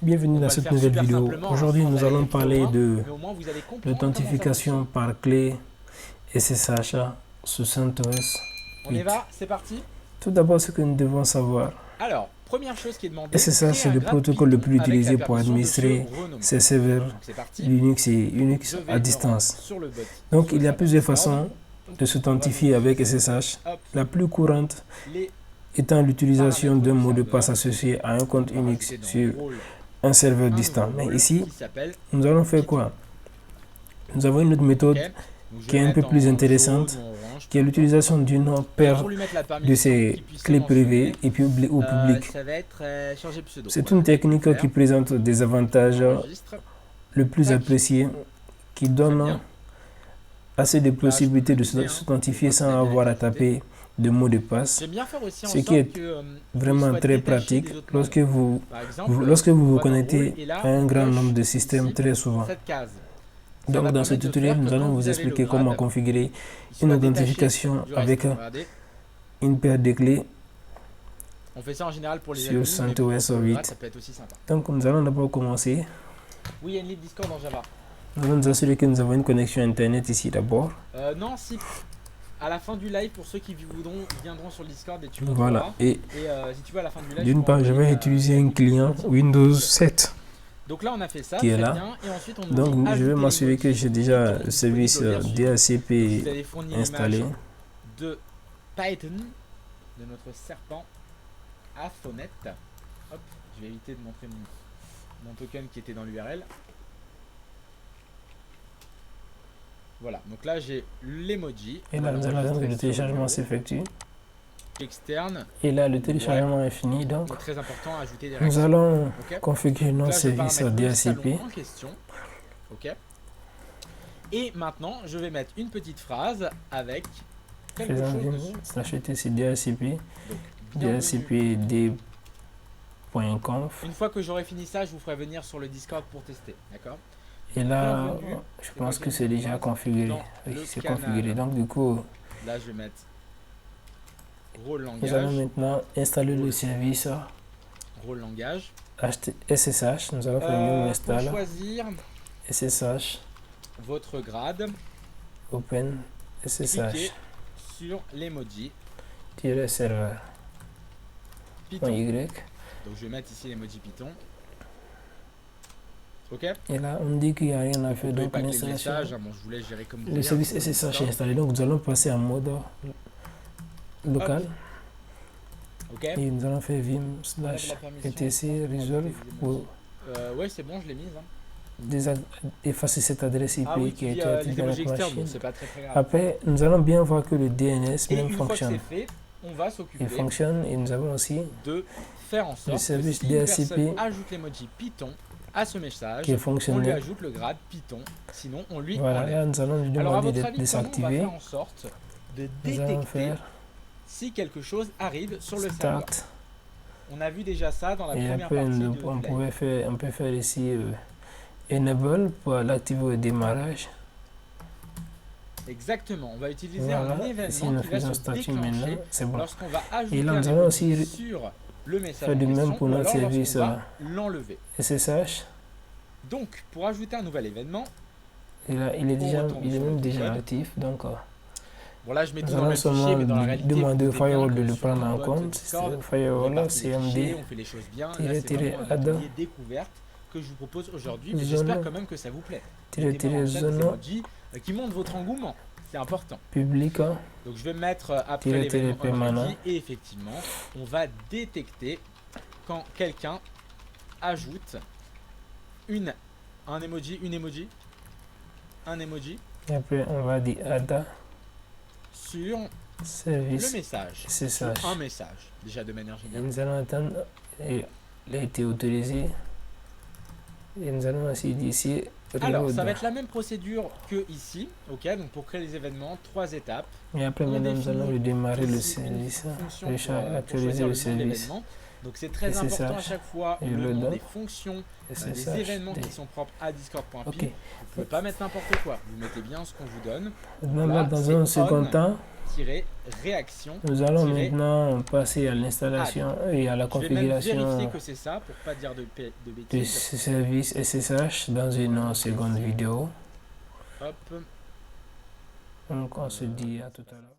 Bienvenue On dans va le cette faire nouvelle super vidéo. simplement, Aujourd'hui, sans nous aller allons trop parler loin, de mais au moins vous allez comprendre comment ça l'authentification fonctionne. par clé SSH sur CentOS On y 8. va, c'est parti. Tout d'abord, ce que nous devons savoir. Alors, première chose qui est demandée, SSH, créer c'est un le grade protocole le Python plus avec la utilisé pour permission de se administrer renommer. ces serveurs Donc c'est parti. Linux et Unix Je à vais me rendre distance. sur le bot. Donc, sur il le y a serveur plusieurs Discord. façons de s'authentifier On va avec modifier, SSH. hop, La plus courante les étant l'utilisation paramètres d'un du mot de serveur. passe associé à un compte On va Unix rajouter dans sur rôle un serveur un distant. nouveau Mais rôle ici, qui s'appelle nous allons faire Python. quoi? Nous avons une autre méthode Ok. Donc, je qui vais est un peu mettre plus en intéressante, jaune ou en orange, qui est peu importe. l'utilisation d'une Et paire pour lui mettre la de permission ces qu'il puisse se clés privées mentionner, et puis au public. ça va être changer pseudo. C'est Voilà, une technique je vais le qui faire. présente des avantages J'enregistre. le plus Tac. appréciés, qui Très donne bien. assez de possibilités de m'amuser, hein. s'authentifier Je vois sans qu'on a bien avoir à ajouté. taper de mots de passe, J'aime bien faire aussi en ce qui sorte est que vraiment très pratique lorsque vous Par exemple, vous on vous va dans connectez rôle et là, à un on grand coche nombre de systèmes ici très souvent. cette case. Ça Donc va dans ce permettre de tutoriel, faire nous que allons quand vous avez expliquer le comment grade, configurer il soit une détaché authentification du reste. avec Regardez, une paire de clés on fait ça en général pour les sur admins, mais CentOS pour le 8. grade, ça peut être aussi sympa. Donc nous allons d'abord commencer. Oui, il y a une libre Discord en Java. Nous allons nous assurer que nous avons une connexion internet ici d'abord. Non, si à la fin du live, pour ceux qui viendront sur le Discord et tu le Voilà. verras. Et Si tu veux à la fin du live, d'une part, je vais utiliser un client Windows 7 Donc là, on a fait ça, qui est très là. bien. Et ensuite, on nous Donc dit je ajouter vais m'assurer que l'emoji j'ai déjà Python le service disponible au lien suivant. DHCP Vous allez fournir installé. l'image de Python, de notre serpent à Phonet. Hop, je vais éviter de montrer mon token qui était dans l'URL. Voilà, donc là j'ai l'emoji. Et là, nous allons attendre que le téléchargement s'effectue. Externe. Et là, le téléchargement est fini. Donc, C'est très important à ajouter des nous réactions. allons Ok. configurer Donc notre là, je service paramètre le DHCP. salon en question. Ok. Et maintenant, je vais mettre une petite phrase avec quelque Faisons chose vim dessus. slash etc DHCP. Donc, bienvenue. DHCPD.conf. Une fois que j'aurai fini ça, je vous ferai venir sur le Discord pour tester. D'accord? Et là, Bienvenue. je pense que c'est déjà configuré. Dans Oui, le c'est canal. configuré. Donc, du coup, Là, je vais mettre rôle nous allons langage. maintenant installer le service Rôle langage. SSH. Nous allons faire new Pour install choisir SSH votre grade, open cliquez SSH sur l'emoji serveur Python. .y. Donc je vais mettre ici l'emoji Python. Ok. Et là, on dit qu'il n'y a rien à Vous faire. pouvez Donc, pas que les l'installation. messages, hein, bon, je vous laisse gérer comme vous Le voulez. service hein, sur le SSH est Discord. installé. Donc, nous allons passer en mode local. Ok. Et nous allons faire vim On a slash la permission etc pour resolve ajouter des pour emojis. Ouais, c'est bon, je l'ai mise. Hein. effacer cette adresse IP Ah oui, qui a puis, été les activée dans emojis notre externes, bon, machine. c'est pas très grave. Après, nous allons bien voir que le DNS Et même une fois que fonctionne. c'est fait, on va s'occuper Il fonctionne et nous avons aussi de faire en sorte service que si une DHCP personne ajoute l'emoji Python à ce message, qui est on lui fonctionnel. ajoute le grade Python, sinon on lui Voilà, enlève. là nous allons lui Alors à demander votre d'être avis, comment on va désactivé. faire en sorte de Nous allons détecter faire si quelque chose arrive sur le serveur? start. On a vu déjà ça dans la Et première après, partie on du live. on peut faire ici enable pour l'activer au démarrage. Exactement, on va utiliser Voilà, un ici événement nous qui va faisons se statut maintenant. déclencher C'est bon. lorsqu'on va ajouter là, un nous allons emoji aussi sur le message faire en de même question, pour ou notre alors service, lorsqu'on va l'enlever. SSH. Donc, pour ajouter un nouvel événement, Et là, il est retourne même sur le déjà code. actif. Donc, bon là je mets tout nous dans le allons même fichier, seulement mais dans la réalité, demander au vous doutez bien firewall que de le sur prendre un en bot compte. Discord, Le on firewall, répartit c'est les fichiers, MD. on fait les choses bien. Là, tiret, c'est tiret, vraiment un add. atelier découverte que je vous propose aujourd'hui, mais Zone. j'espère quand même que ça vous plaît. Tiret, Mettez-moi tiret, dans le chat des zone emojis, qui montrent votre engouement, c'est important. public. Donc je vais mettre après Tiret, l'événement tiret, permanent. emoji et effectivement, on va détecter quand quelqu'un ajoute un emoji, un emoji Et après, on va dire add sur le service message, SSH. sur un message, déjà de manière Et générale. nous allons attendre. Et il a été autorisé. Et nous allons aussi dire ici. Alors, reload. ça va être la même procédure que ici, ok, donc pour créer les événements, 3 étapes. Et après, on maintenant, nous définit allons redémarrer le aussi une service. fonction pour Actualiser choisir le le nom de service. l'événement. Donc c'est très SSH, important à chaque fois et le le nom nom. des fonctions, des SSH, événements des- qui sont propres à discord.py. Ok. Vous pouvez pas mettre n'importe quoi. Vous mettez bien ce qu'on vous donne. Maintenant, Là, dans c'est un second temps, réaction. nous allons maintenant passer à l'installation et à la Je vais même vérifier configuration que c'est ça pour pas dire de du bêtises. service SSH dans une seconde vidéo. Hop. Donc, on se dit à tout à l'heure.